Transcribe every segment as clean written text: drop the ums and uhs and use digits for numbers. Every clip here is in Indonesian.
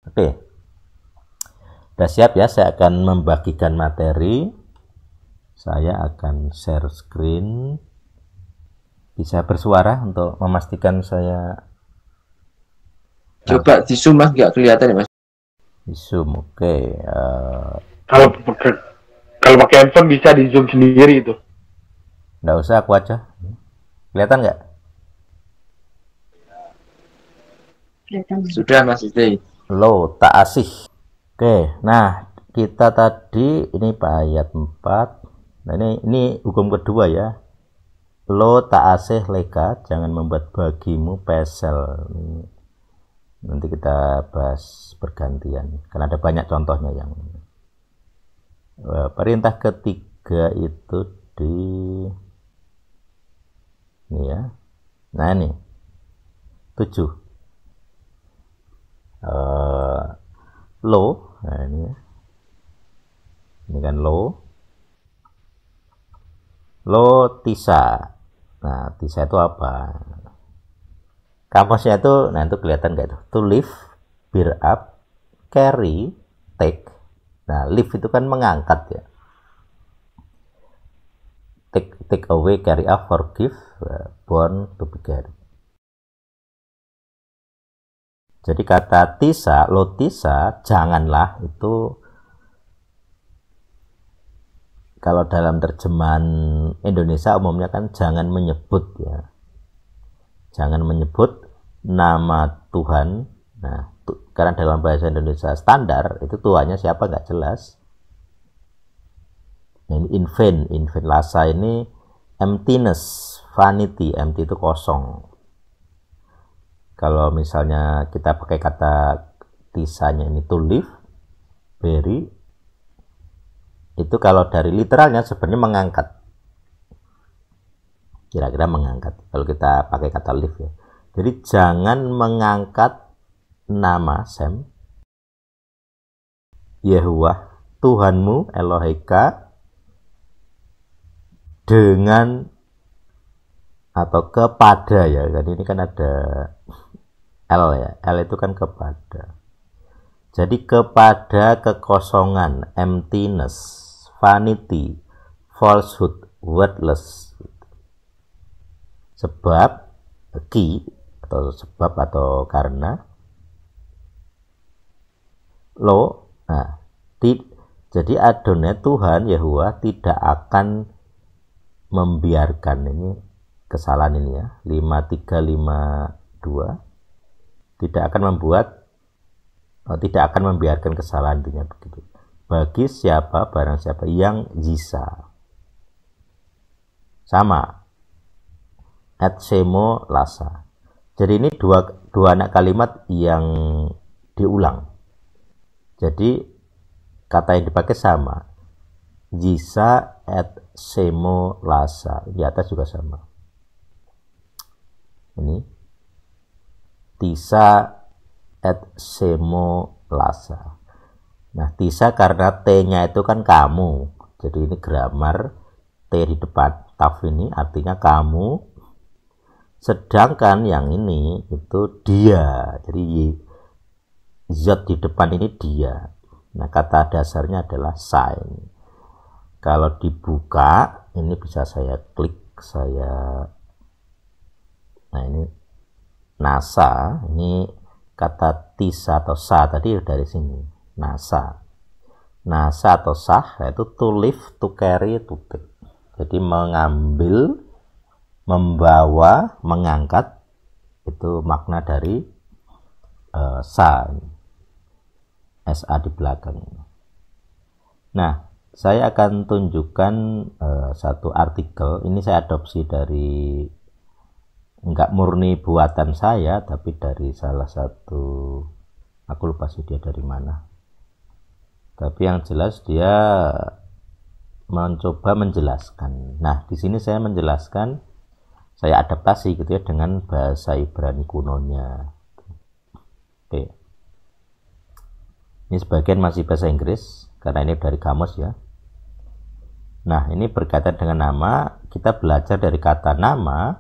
Oke, sudah siap ya? Saya akan membagikan materi. Saya akan share screen. Bisa bersuara untuk memastikan saya. Coba di zoom mas, nggak kelihatan ya mas. Di zoom, oke. Kalau pakai handphone bisa di zoom sendiri itu. Nggak usah, aku aja. Kelihatan nggak? Sudah mas itu. Lo tak asih. Oke, nah kita tadi ini ayat 4. Nah ini hukum kedua ya. Lo tak asih leka, jangan membuat bagimu pesel. Nanti kita bahas bergantian, karena ada banyak contohnya yang. Perintah ketiga itu di ini ya. Nah ini 7. Lo, nah ini ya. Ini kan lo tisa. Nah, tisa itu apa? Kamusnya itu, nah itu kelihatan nggak itu? To lift, bear up, carry, take. Nah, lift itu kan mengangkat ya. Take away, carry up, forgive, born to be carried. Jadi kata tisa, lo tisa, janganlah itu kalau dalam terjemahan Indonesia umumnya kan jangan menyebut ya. Jangan menyebut nama Tuhan. Nah, karena dalam bahasa Indonesia standar itu Tuhannya siapa nggak jelas. Ini in vain lasa ini emptiness, vanity, empty itu kosong. Kalau misalnya kita pakai kata tisanya ini to live, bury, itu kalau dari literalnya sebenarnya mengangkat. Kira-kira mengangkat. Kalau kita pakai kata live ya. Jadi jangan mengangkat nama Sam, Yehuwah, Tuhanmu, Eloheka, dengan atau kepada ya. Jadi ini kan ada L ya. L itu kan kepada. Jadi kepada kekosongan, emptiness, vanity, falsehood, worthless. Sebab atau karena lo, nah, jadi Adonai Tuhan Yehuwa tidak akan membiarkan ini kesalahan ini ya 5352 tidak akan membiarkan kesalahan intinya begitu bagi barang siapa yang jisa sama etsemo lasa. Jadi ini dua anak kalimat yang diulang. Jadi kata yang dipakai sama, jisa etsemo lasa, di atas juga sama. Ini tisa etsemo lasa. Nah, tisa karena T-nya itu kan kamu. Jadi ini grammar T di depan taf ini artinya kamu. Sedangkan yang ini itu dia. Jadi zat di depan ini dia. Nah, kata dasarnya adalah sign. Kalau dibuka, ini bisa saya klik, nah ini NASA, ini kata tisa atau sa tadi dari sini, NASA atau sah, yaitu to lift, to carry, to take. Jadi mengambil, membawa, mengangkat, itu makna dari sa di belakang. Nah, saya akan tunjukkan satu artikel. Ini saya adopsi dari enggak murni buatan saya, tapi dari salah satu, aku lupa sih dia dari mana. Tapi yang jelas dia mencoba menjelaskan. Nah, di sini saya menjelaskan, saya adaptasi gitu ya dengan bahasa Ibrani kunonya. Oke. Ini sebagian masih bahasa Inggris karena ini dari kamus ya. Nah, ini berkaitan dengan nama. Kita belajar dari kata nama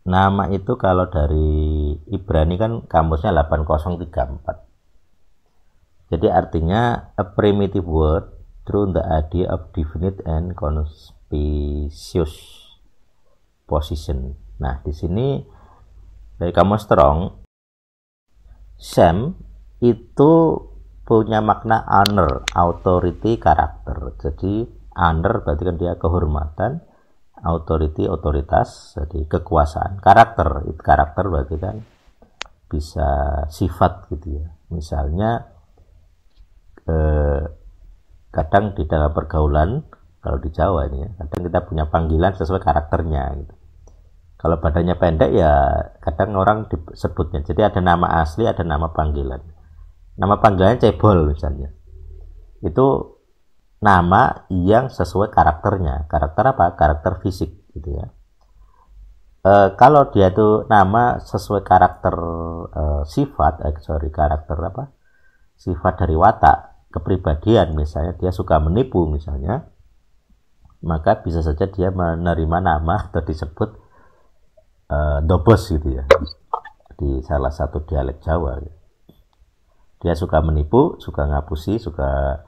Nama itu kalau dari Ibrani kan kamusnya 8034. Jadi artinya a primitive word through the idea of definite and conspicuous position. Nah, di sini dari kamus Strong, Sam itu punya makna honor, authority, karakter. Jadi honor berarti kan dia kehormatan, authority, otoritas, jadi kekuasaan. Karakter berarti kan bisa sifat gitu ya. Misalnya kadang di dalam pergaulan, kalau di Jawa ini ya, kadang kita punya panggilan sesuai karakternya gitu. Kalau badannya pendek ya kadang orang disebutnya. Jadi ada nama asli, ada nama panggilan. Nama panggilannya cebol misalnya. Itu nama yang sesuai karakternya. Karakter apa? Karakter fisik gitu ya. Kalau dia itu nama sesuai karakter karakter apa? Sifat dari watak, kepribadian misalnya dia suka menipu misalnya, maka bisa saja dia menerima nama atau disebut dobos gitu ya. Di salah satu dialek Jawa. Gitu. Dia suka menipu, suka ngapusi, suka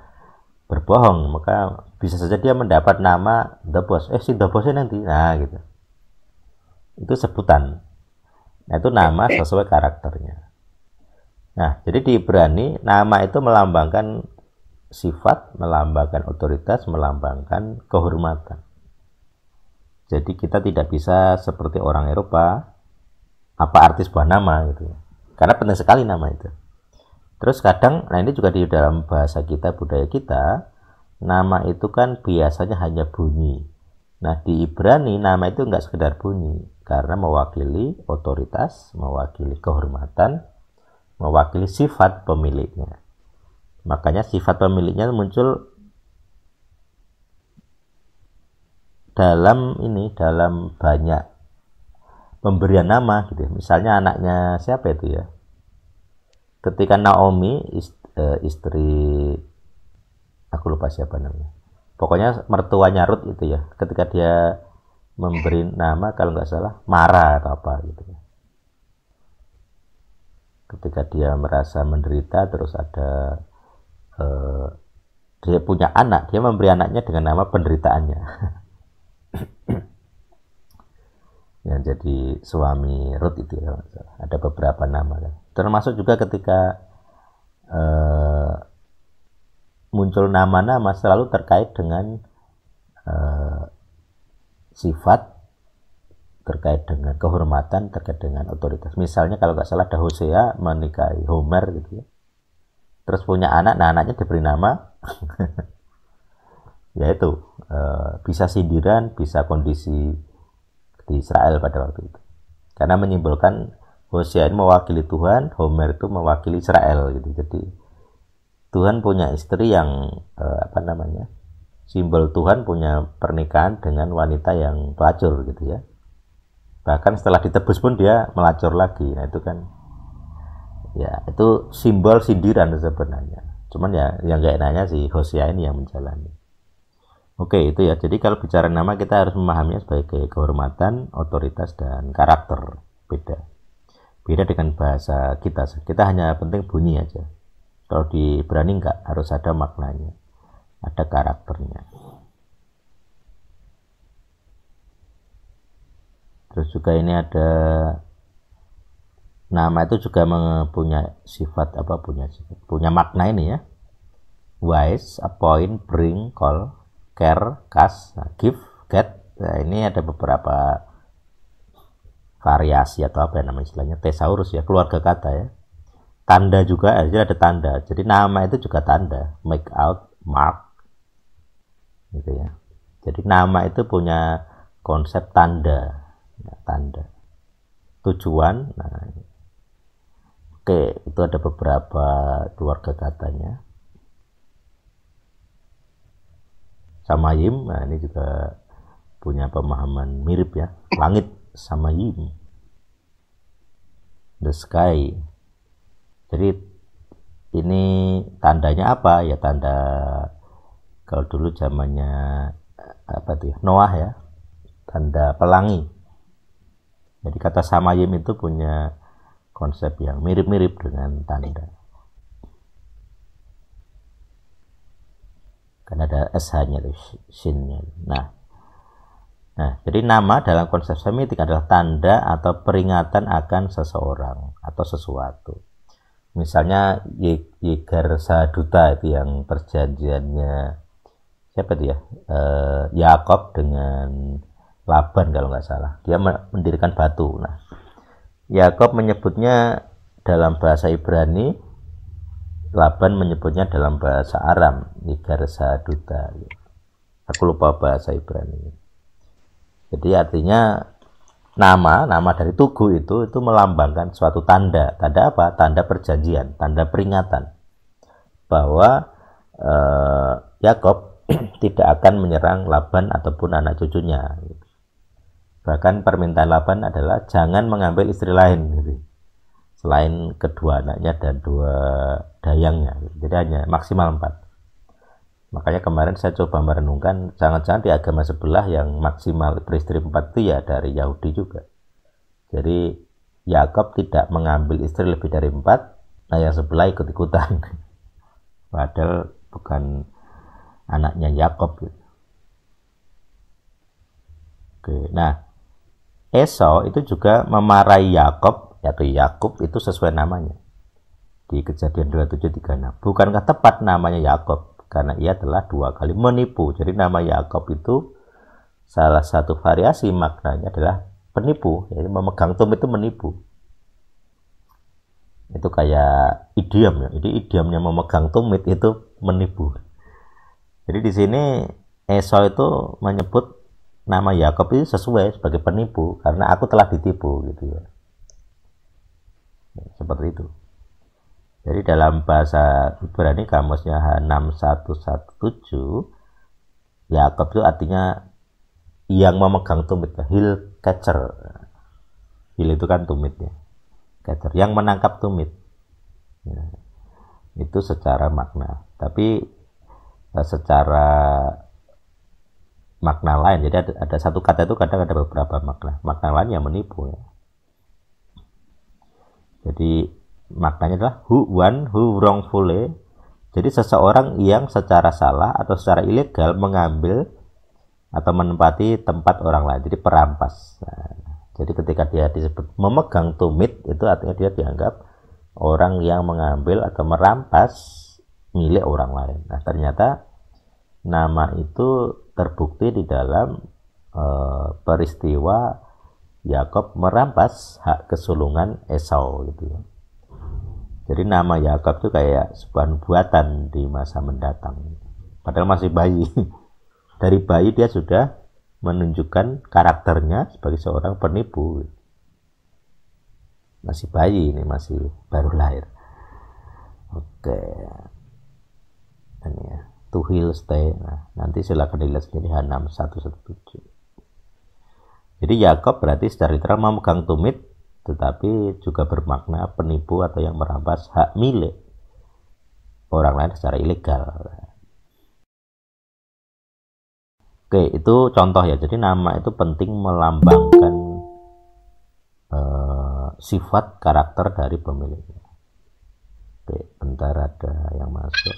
berbohong, maka bisa saja dia mendapat nama the boss. Si the bossnya nanti, nah gitu. Itu sebutan. Nah, itu nama sesuai karakternya. Nah, jadi di Ibrani nama itu melambangkan sifat, melambangkan otoritas, melambangkan kehormatan. Jadi kita tidak bisa seperti orang Eropa, apa arti sebuah nama gitu. Karena penting sekali nama itu. Terus kadang, nah ini juga di dalam bahasa kita, budaya kita, nama itu kan biasanya hanya bunyi. Nah di Ibrani nama itu nggak sekedar bunyi, karena mewakili otoritas, mewakili kehormatan, mewakili sifat pemiliknya. Makanya sifat pemiliknya muncul dalam banyak pemberian nama gitu. Misalnya anaknya siapa itu ya? Ketika Naomi istri, aku lupa siapa namanya, pokoknya mertuanya Ruth itu ya, ketika dia memberi nama kalau nggak salah Mara atau apa gitu ya. Ketika dia merasa menderita, terus ada dia punya anak, dia memberi anaknya dengan nama penderitaannya. Yang jadi suami Ruth itu ya, ada beberapa nama kan. Termasuk juga ketika muncul nama-nama selalu terkait dengan sifat, terkait dengan kehormatan, terkait dengan otoritas. Misalnya kalau nggak salah ada Hosea menikahi Homer gitu ya. Terus punya anak, nah anaknya diberi nama yaitu bisa sindiran, bisa kondisi di Israel pada waktu itu. Karena menyimbolkan Hosea ini mewakili Tuhan, Homer itu mewakili Israel gitu. Jadi Tuhan punya istri yang simbol Tuhan punya pernikahan dengan wanita yang pelacur gitu ya. Bahkan setelah ditebus pun dia melacur lagi. Nah itu kan ya itu simbol sindiran sebenarnya. Cuman ya yang gak enaknya si Hosea ini yang menjalani. Oke, itu ya. Jadi kalau bicara nama kita harus memahaminya sebagai kehormatan, otoritas, dan karakter. Beda dengan bahasa kita. Kita hanya penting bunyi aja. Kalau di Ibrani enggak, harus ada maknanya. Ada karakternya. Terus juga ini ada nama itu juga mempunyai sifat punya makna ini ya. Wise, appoint, bring, call, care, cast, give, get. Nah, ini ada beberapa variasi atau apa ya namanya istilahnya, thesaurus ya, keluarga kata ya. Tanda juga, jadi ada tanda. Jadi nama itu juga tanda, make out, mark, gitu ya. Jadi nama itu punya konsep tanda, ya, tanda. Tujuan, nah, oke, itu ada beberapa keluarga katanya. Samayim, nah ini juga punya pemahaman mirip ya. Langit, Samayim. The sky. Jadi ini tandanya apa? Ya tanda kalau dulu zamannya Noah ya. Tanda pelangi. Jadi kata samayim itu punya konsep yang mirip-mirip dengan tanda. Karena ada sh-nya, shin-nya. Nah, jadi nama dalam konsep semitik adalah tanda atau peringatan akan seseorang atau sesuatu. Misalnya Yegar Saduta itu yang perjanjiannya siapa itu ya? Yakob dengan Laban kalau nggak salah. Dia mendirikan batu. Nah, Yakob menyebutnya dalam bahasa Ibrani, Laban menyebutnya dalam bahasa Aram, Yegar Saduta. Aku lupa bahasa Ibrani. Jadi artinya nama dari tugu itu melambangkan suatu tanda. Tanda apa? Tanda perjanjian, tanda peringatan bahwa Yakob tidak akan menyerang Laban ataupun anak cucunya. Bahkan permintaan Laban adalah jangan mengambil istri lain gitu, selain kedua anaknya dan dua dayangnya. Jadi hanya maksimal 4. Makanya kemarin saya coba merenungkan, jangan-jangan di agama sebelah yang maksimal beristri 4 itu ya dari Yahudi juga. Jadi Yakob tidak mengambil istri lebih dari 4, nah yang sebelah ikut-ikutan. Padahal bukan anaknya Yakob gitu. Oke, nah Esau itu juga memarahi Yakob, yaitu Yakub itu sesuai namanya. Di Kejadian 27:36. Bukankah tepat namanya Yakob? Karena ia telah 2 kali menipu. Jadi nama Yakob itu salah satu variasi maknanya adalah penipu. Jadi memegang tumit itu menipu. Itu kayak idiom ya. Jadi idiomnya memegang tumit itu menipu. Jadi di sini Esau itu menyebut nama Yakob itu sesuai sebagai penipu karena aku telah ditipu gitu ya. Seperti itu. Jadi dalam bahasa Ibrani kamusnya H6117, Yakob itu artinya yang memegang tumit, heel catcher. Heel itu kan tumitnya, catcher yang menangkap tumit. Ya, itu secara makna. Tapi secara makna lain, jadi ada satu kata itu kadang ada beberapa makna. Makna lain yang menipu. Ya. Jadi maknanya adalah who wrongfully. Jadi seseorang yang secara salah atau secara ilegal mengambil atau menempati tempat orang lain. Jadi perampas. Nah, jadi ketika dia disebut memegang tumit, itu artinya dia dianggap orang yang mengambil atau merampas milik orang lain. Nah, ternyata nama itu terbukti di dalam peristiwa Yakob merampas hak kesulungan Esau gitu ya. Jadi nama Yakob itu kayak sebuah buatan di masa mendatang. Padahal masih bayi. Dari bayi dia sudah menunjukkan karakternya sebagai seorang penipu. Masih bayi ini, masih baru lahir. Oke. Ini ya. To heal stay. Nah, nanti silakan dilihat sendiri H6117. Jadi Yakob berarti secara literal memegang tumit, tetapi juga bermakna penipu atau yang merampas hak milik orang lain secara ilegal. Oke, itu contoh ya. Jadi nama itu penting melambangkan sifat karakter dari pemiliknya. Oke, bentar ada yang masuk.